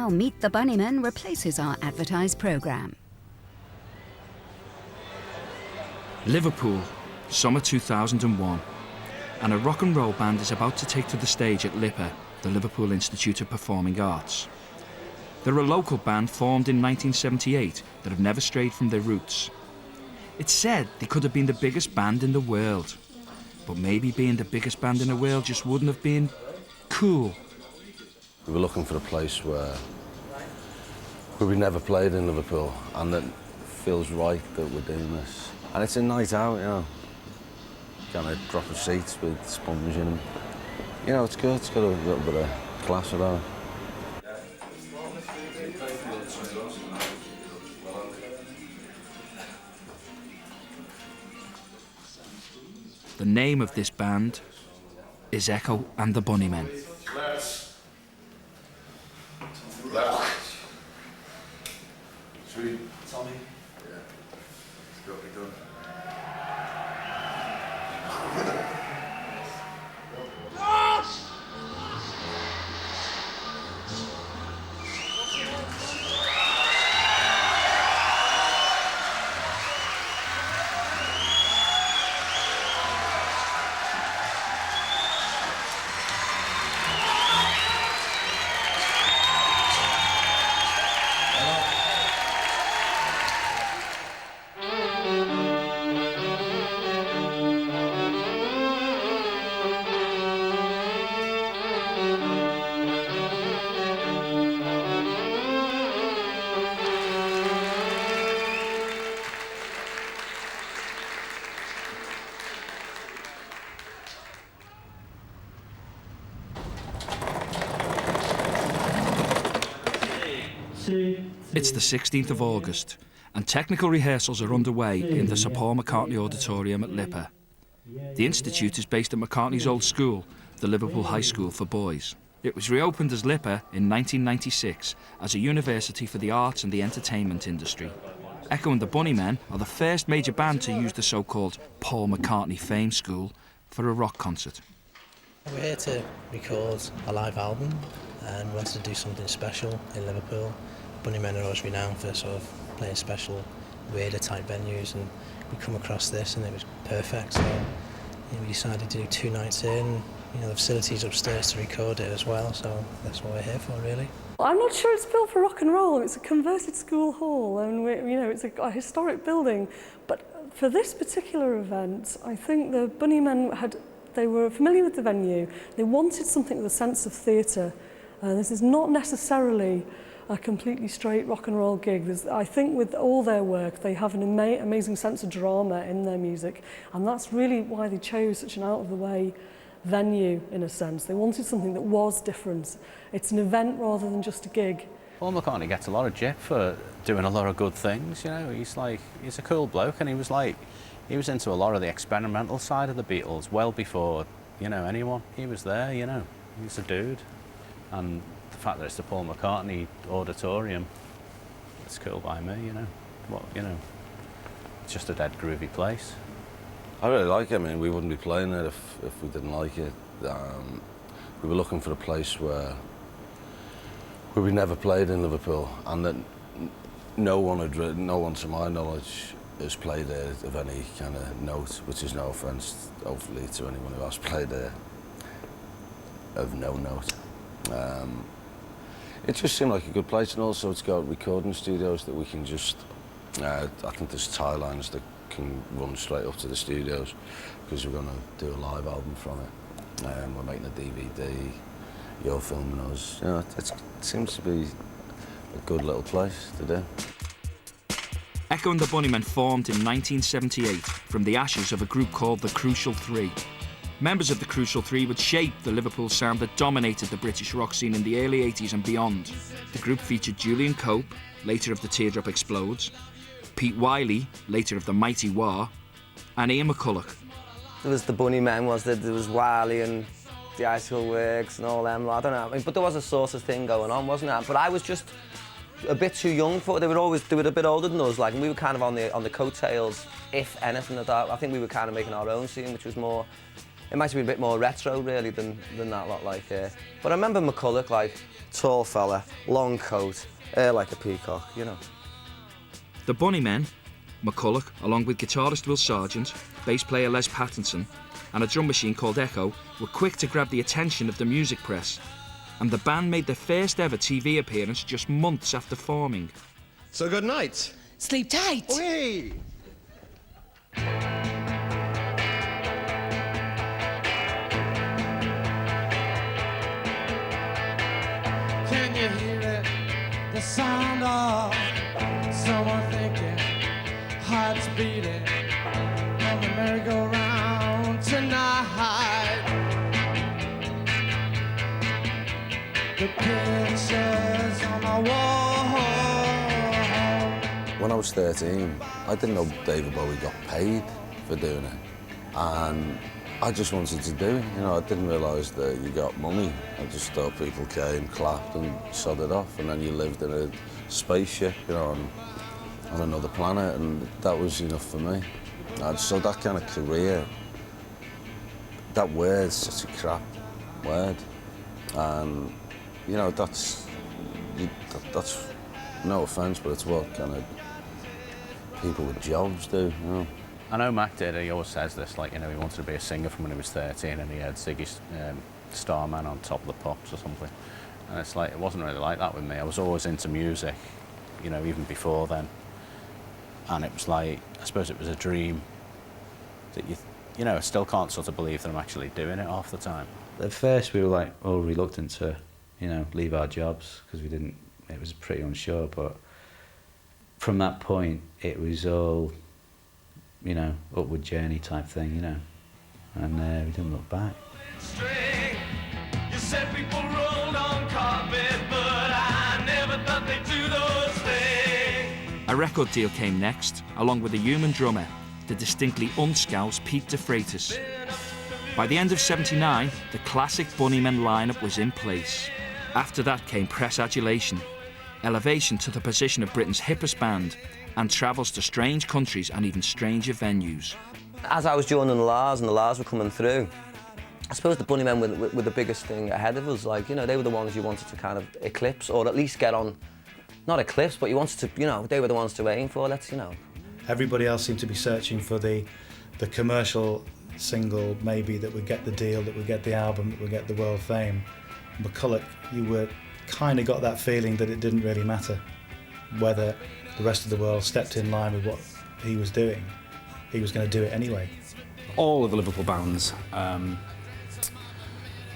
now Meet the Bunnymen replaces our advertised programme. Liverpool, summer 2001, and a rock and roll band is about to take to the stage at LIPA, the Liverpool Institute of Performing Arts. They're a local band formed in 1978 that have never strayed from their roots. It's said they could have been the biggest band in the world, but maybe being the biggest band in the world just wouldn't have been cool. We were looking for a place where we never played in Liverpool, and that feels right that we're doing this. And it's a night out, you know. Kind of drop of seats with sponge in them. You know, it's good. It's got a little bit of class about it. The name of this band is Echo and the Bunnymen. Sweet. Tommy? Yeah. It's got to be done. It's the 16th of August, and technical rehearsals are underway in the Sir Paul McCartney Auditorium at LIPA. The Institute is based at McCartney's old school, the Liverpool High School for Boys. It was reopened as LIPA in 1996 as a university for the arts and the entertainment industry. Echo and the Bunnymen are the first major band to use the so-called Paul McCartney Fame School for a rock concert. We're here to record a live album and we wanted to do something special in Liverpool. Bunnymen are always renowned for sort of playing special, weirder type venues, and we come across this and it was perfect. So we decided to do 2 nights here, and the facilities upstairs to record it as well. So that's what we're here for, really. I'm not sure it's built for rock and roll. It's a converted school hall, and it's a historic building. But for this particular event, I think the Bunnymen they were familiar with the venue. They wanted something with a sense of theatre. This is not necessarily a completely straight rock and roll gig. I think with all their work, they have an amazing sense of drama in their music, and that's really why they chose such an out-of-the-way venue, in a sense. They wanted something that was different. It's an event rather than just a gig. Paul McCartney gets a lot of jip for doing a lot of good things, he's a cool bloke, and he was into a lot of the experimental side of the Beatles well before, anyone. He was there, he's a dude. And the fact that it's the Paul McCartney Auditorium, it's cool by me, It's just a dead groovy place. I really like it. I mean, we wouldn't be playing it if we didn't like it. We were looking for a place where we never played in Liverpool, and that no one to my knowledge has played there of any kind of note, which is no offence, hopefully, to anyone who has played there of no note. It just seemed like a good place, and also it's got recording studios that we can just, I think there's tie lines that can run straight up to the studios, because we're going to do a live album from it. We're making a DVD, you're filming us. It seems to be a good little place to do. Echo and the Bunnymen formed in 1978 from the ashes of a group called the Crucial Three. Members of the Crucial Three would shape the Liverpool sound that dominated the British rock scene in the early 80s and beyond. The group featured Julian Cope, later of the Teardrop Explodes, Pete Wiley, later of the Mighty War, and Ian McCulloch. There was the Bunnymen, there was Wiley and the Icicle Works and all them. I don't know, but there was a sort of thing going on, wasn't there? But I was just a bit too young for it. They were a bit older than us, and we were kind of on the coattails, if anything, of that. I think we were kind of making our own scene, which was more it might have been a bit more retro really than that lot like. But I remember McCulloch, like tall fella, long coat, hair like a peacock, you know. The Bunnymen, McCulloch, along with guitarist Will Sargent, bass player Les Pattinson, and a drum machine called Echo, were quick to grab the attention of the music press, and the band made their first ever TV appearance just months after forming. So good night. Sleep tight. Whee! Can you hear it? The sound of someone thinking, hearts beating on the merry-go-round tonight. The pictures on the wall. When I was 13, I didn't know David Bowie got paid for doing it. And I just wanted to do it, you know, I didn't realise that you got money. I just thought people came, clapped and sodded off, and then you lived in a spaceship, you know, on another planet, and that was enough for me. So that kind of career, that word's such a crap word, and, you know, that's no offence, but it's what kind of people with jobs do, you know. I know Mac did, he always says this, like, you know, he wanted to be a singer from when he was 13 and he had Ziggy Starman on Top of the Pops or something. And it's like, it wasn't really like that with me. I was always into music, you know, even before then. And it was like, I suppose it was a dream that you know, I still can't sort of believe that I'm actually doing it half the time. At first we were like all reluctant to, you know, leave our jobs because it was pretty unsure, but from that point it was all, you know, upward journey type thing, you know, and we didn't look back. You said people rolled on carpet, but I never thought they'd do those things. A record deal came next, along with a human drummer, the distinctly unscoused Pete de Freitas. By the end of '79, the classic Bunnymen lineup was in place. After that came press adulation, elevation to the position of Britain's hippest band, and travels to strange countries and even stranger venues. As I was joining the Lars and the Lars were coming through, I suppose the Bunnymen were the biggest thing ahead of us. Like, you know, they were the ones you wanted to kind of eclipse, or at least get on, not eclipse, but you wanted to, you know, they were the ones to aim for, let's, you know. Everybody else seemed to be searching for the commercial single, maybe, that would get the deal, that would get the album, that would get the world fame. McCulloch, you were kind of got that feeling that it didn't really matter whether the rest of the world stepped in line with what he was doing. He was going to do it anyway. All of the Liverpool bands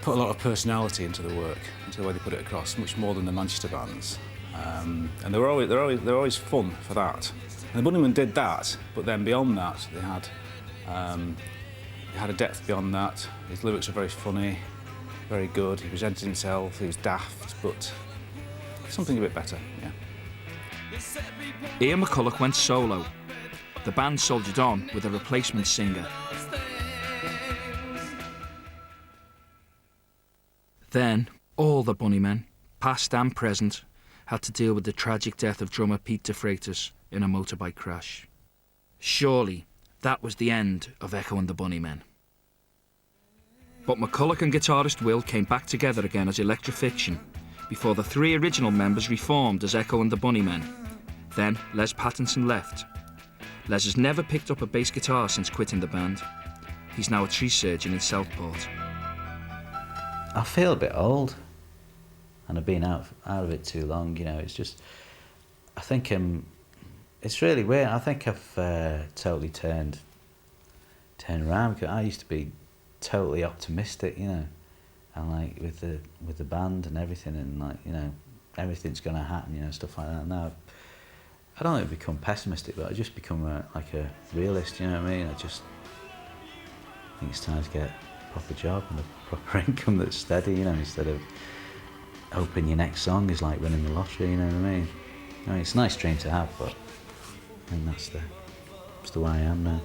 put a lot of personality into the work, into the way they put it across, much more than the Manchester bands. And they're always fun for that. And the Bunnymen did that, but then beyond that, they had a depth beyond that. His lyrics are very funny, very good. He presented himself, he was daft, but something a bit better, yeah. Ian McCulloch went solo. The band soldiered on with a replacement singer. Then, all the Bunnymen, past and present, had to deal with the tragic death of drummer Pete de Freitas in a motorbike crash. Surely, that was the end of Echo and the Bunnymen. But McCulloch and guitarist Will came back together again as Electrifiction, before the three original members reformed as Echo and the Bunnymen. Then Les Pattinson left. Les has never picked up a bass guitar since quitting the band. He's now a tree surgeon in Southport. I feel a bit old, and I've been out of it too long, you know. It's just, I think it's really weird. I think I've totally turned around. I used to be totally optimistic, you know, and like with the band and everything, and like, you know, everything's gonna happen, you know, stuff like that. Now I don't think I've become pessimistic, but I just become like a realist, you know what I mean? I just think it's time to get a proper job and a proper income that's steady, you know, instead of hoping your next song is like winning the lottery, you know what I mean? I mean, it's a nice dream to have, but I think that's the way I am now.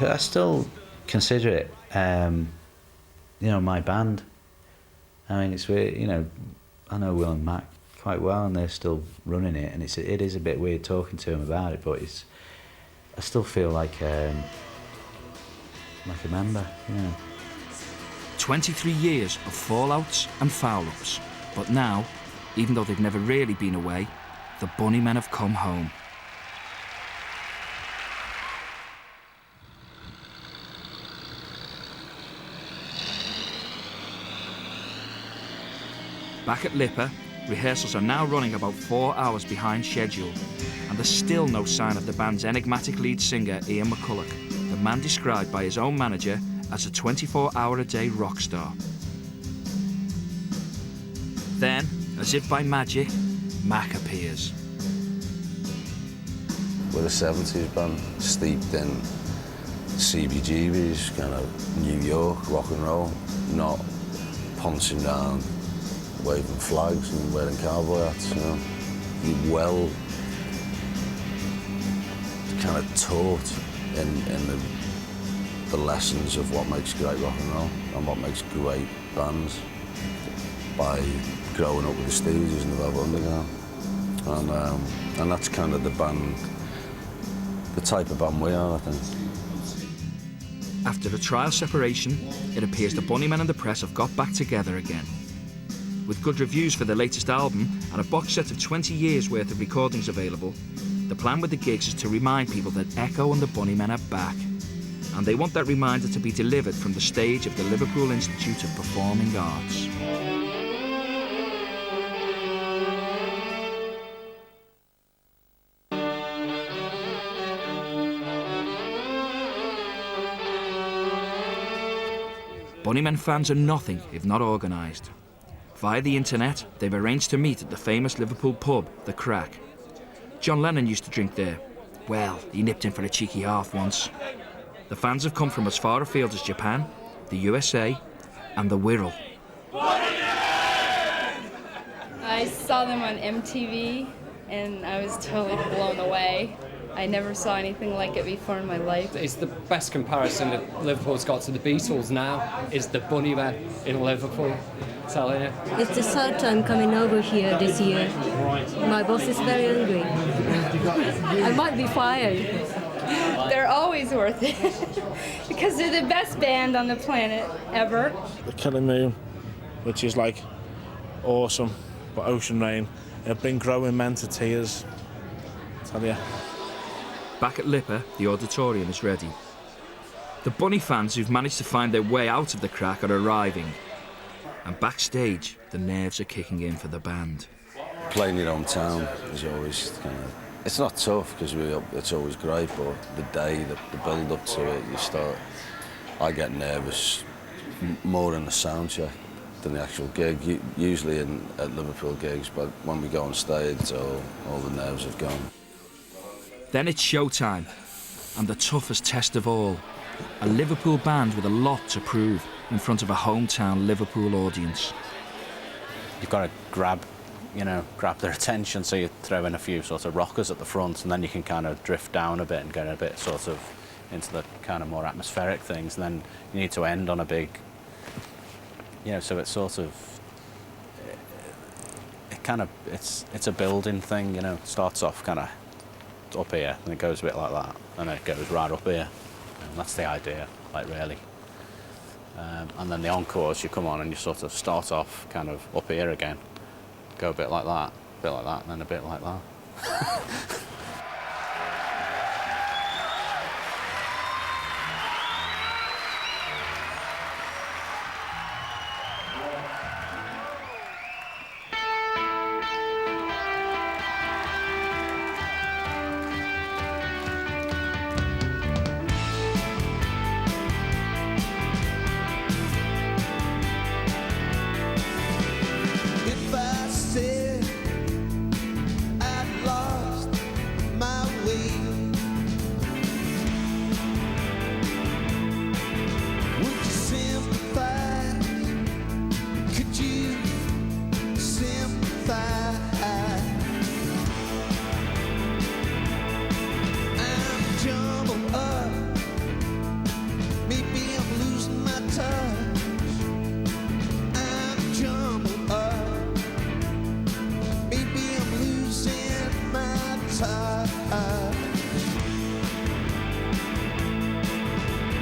I still consider it, you know, my band. I mean, it's weird, you know, I know Will and Mac quite well, and they're still running it, and it is a bit weird talking to them about it, but I still feel like like a member, you know. 23 years of fallouts and foul-ups, but now, even though they've never really been away, the Bunnymen have come home. Back at LIPA, rehearsals are now running about 4 hours behind schedule, and there's still no sign of the band's enigmatic lead singer Ian McCulloch, the man described by his own manager as a 24-hour-a-day rock star. Then, as if by magic, Mac appears. We're a 70s band, steeped in CBGBs, kind of New York rock and roll, not pouncing down, waving flags and wearing cowboy hats, you know. You're well kind of taught in the lessons of what makes great rock and roll and what makes great bands by growing up with the Stooges and the Velvet Underground. And that's kind of the band, the type of band we are, I think. After a trial separation, it appears the Bunnymen and the press have got back together again. With good reviews for their latest album and a box set of 20 years worth of recordings available, the plan with the gigs is to remind people that Echo and the Bunnymen are back. And they want that reminder to be delivered from the stage of the Liverpool Institute of Performing Arts. Bunnymen fans are nothing if not organised. Via the internet, they've arranged to meet at the famous Liverpool pub, The Crack. John Lennon used to drink there. Well, he nipped in for a cheeky half once. The fans have come from as far afield as Japan, the USA, and the Wirral. I saw them on MTV, and I was totally blown away. I never saw anything like it before in my life. It's the best comparison that Liverpool's got to the Beatles now, is the Bunnymen in Liverpool. Telling you. It's the third time coming over here this year. My boss is very angry. I might be fired. They're always worth it, because they're the best band on the planet ever. The Killing Moon, which is like awesome, but Ocean Rain, it'll bring growing men to tears. I tell you. Back at LIPA, the auditorium is ready. The Bunny fans who've managed to find their way out of the Crack are arriving. And backstage, the nerves are kicking in for the band. Playing your hometown is always kind of... It's not tough, because it's always great, but the day, the build-up to it, I get nervous more in the sound check than the actual gig. Usually at Liverpool gigs, but when we go on stage, all the nerves have gone. Then it's showtime, and the toughest test of all. A Liverpool band with a lot to prove in front of a hometown Liverpool audience. You've got to grab their attention, so you throw in a few sort of rockers at the front, and then you can kind of drift down a bit and get a bit sort of into the kind of more atmospheric things. And then you need to end on a big, so it's sort of, it's a building thing, It starts off kind of up here, and it goes a bit like that, and then it goes right up here. And that's the idea, like, really. And then the encores, you come on and you sort of start off kind of up here again, go a bit like that, and then a bit like that.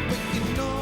But you know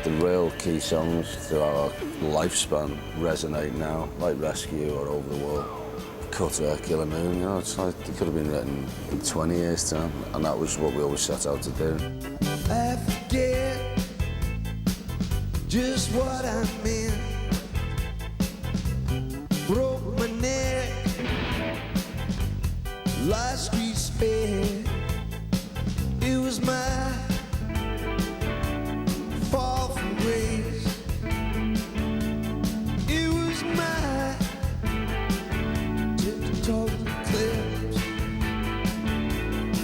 The real key songs to our lifespan resonate now, like Rescue or Over the Wall. Cutter, Killer Moon, you know, it's like they could have been written in 20 years' time, and that was what we always set out to do. I forget just what I meant. Broke my neck, last street spare. It was my fall from grace. It was my tiptoe clips.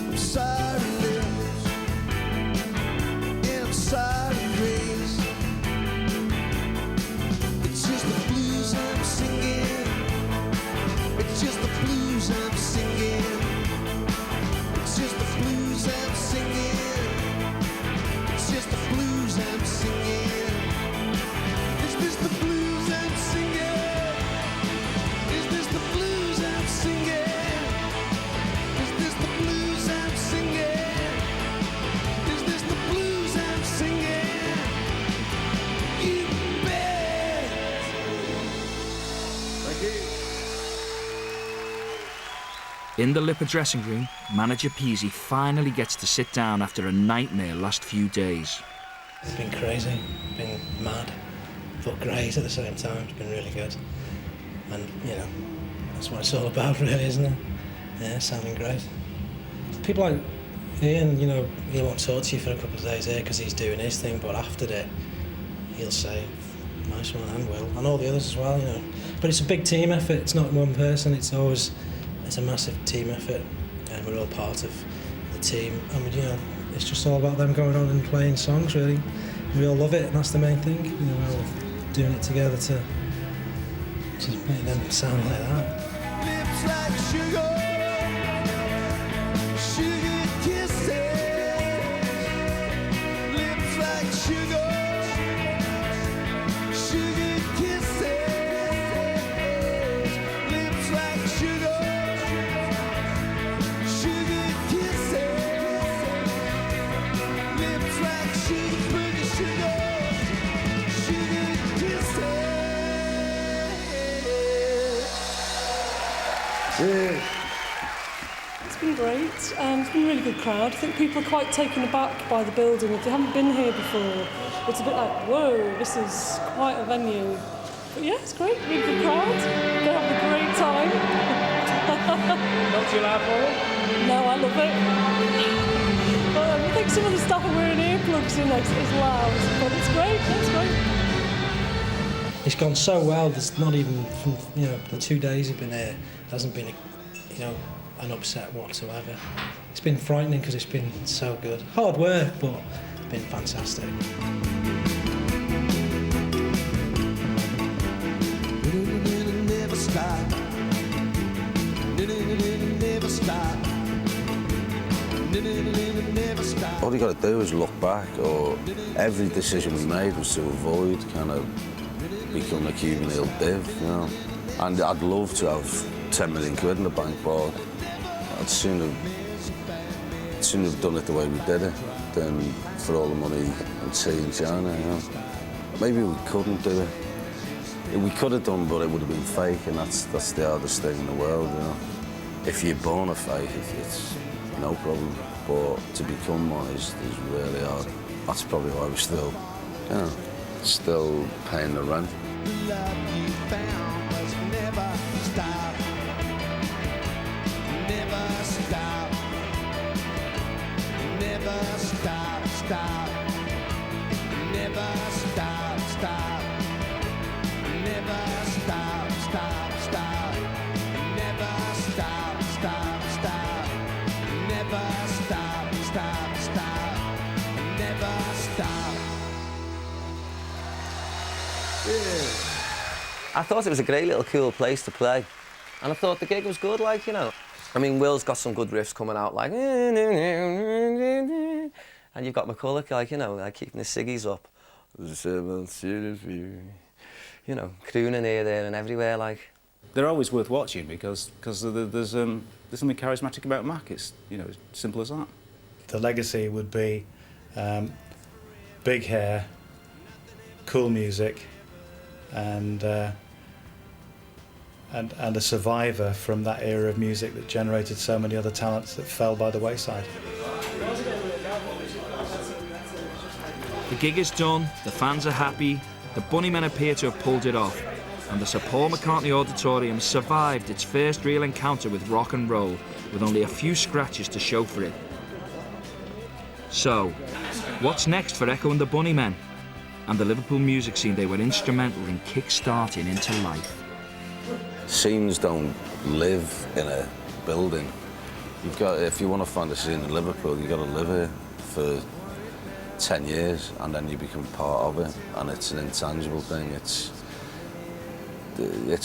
I'm sorry lips, and I'm sorry grace. It's just the blues I'm singing. It's just the blues I'm singing. It's just the blues I'm singing. It's just the blues I'm singing. Is this the blues I'm singing? Is this the blues I'm singing? Is this the blues I'm singing? Is this the blues I'm singing? You bet. Thank you. In the LIPA dressing room, manager Peasy finally gets to sit down after a nightmare last few days. It's been crazy, been mad, but great at the same time. It's been really good. And, you know, that's what it's all about, really, isn't it? Yeah, sounding great. People like Ian, you know, he won't talk to you for a couple of days here because he's doing his thing, but after that, he'll say, nice one, and Will, and all the others as well, you know. But it's a big team effort, it's not one person, it's a massive team effort, and we're all part of the team. I mean, you know, it's just all about them going on and playing songs, really. We all love it, and that's the main thing. You know, we're all doing it together to make them sound like that. Lips like sugar, sugar kisses. Lips like sugar, sugar kisses. Lips like sugar, sugar kisses. Lips like sugar, pretty sugar, sugar kisses. It's been great. It's been a really good crowd. I think people are quite taken aback by the building. If they haven't been here before, it's a bit like, whoa, this is quite a venue. But yeah, it's great. Really good crowd. They're having a great time. Not too loud for it? No, I love it. But I think some of the staff are wearing earplugs in there 'cause it's loud. But it's great. It's great. It's gone so well, there's not even, from, you know, the 2 days he's been here, there hasn't been, an upset whatsoever. It's been frightening because it's been so good. Hard work, but it's been fantastic. Never stop. Never stop. Never stop. All you got to do is look back, or every decision we made was to avoid kind of become a Cuban ill div, you know. And I'd love to have 10 million quid in the bank, but I'd sooner have done it the way we did it than for all the money and tea in China, you know. Maybe we couldn't do it. We could have done, but it would have been fake, and that's the hardest thing in the world, you know. If you're born a fake, it's no problem, but to become one is really hard. That's probably why we're still, you know, still paying the rent. The love you found was never stop. Never stop. Never stop, stop. Never stop, stop. Never stop, stop, stop. Never stop, stop, stop. Never stop, stop, stop. Never stop. I thought it was a great little cool place to play. And I thought the gig was good, like, you know. I mean, Will's got some good riffs coming out, like... And you've got McCulloch, like, you know, like keeping the ciggies up. You know, crooning here, there and everywhere, like. They're always worth watching because there's something charismatic about Mac. It's, you know, as simple as that. The legacy would be big hair, cool music, and a survivor from that era of music that generated so many other talents that fell by the wayside. The gig is done, the fans are happy, the Bunnymen appear to have pulled it off, and the Sir Paul McCartney Auditorium survived its first real encounter with rock and roll, with only a few scratches to show for it. So, what's next for Echo and the Bunnymen, and the Liverpool music scene they were instrumental in kick-starting into life? Scenes don't live in a building. If you want to find a scene in Liverpool, you've got to live here for 10 years, and then you become part of it, and it's an intangible thing. It's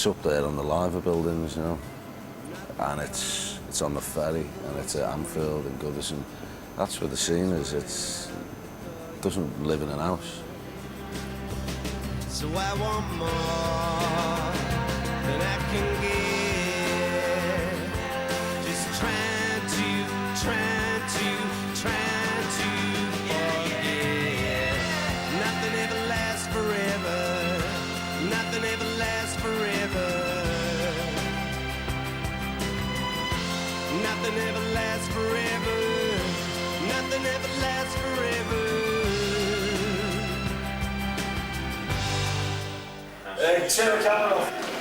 up there on the LIPA buildings, you know, and it's on the ferry, and it's at Anfield and Goodison. That's where the scene is. It doesn't live in an house. So I want more than I can get. Just trying to forget. Nothing ever lasts forever. Nothing ever lasts forever. Nothing ever lasts forever. Nothing ever lasts forever. Hey, chill, camera off.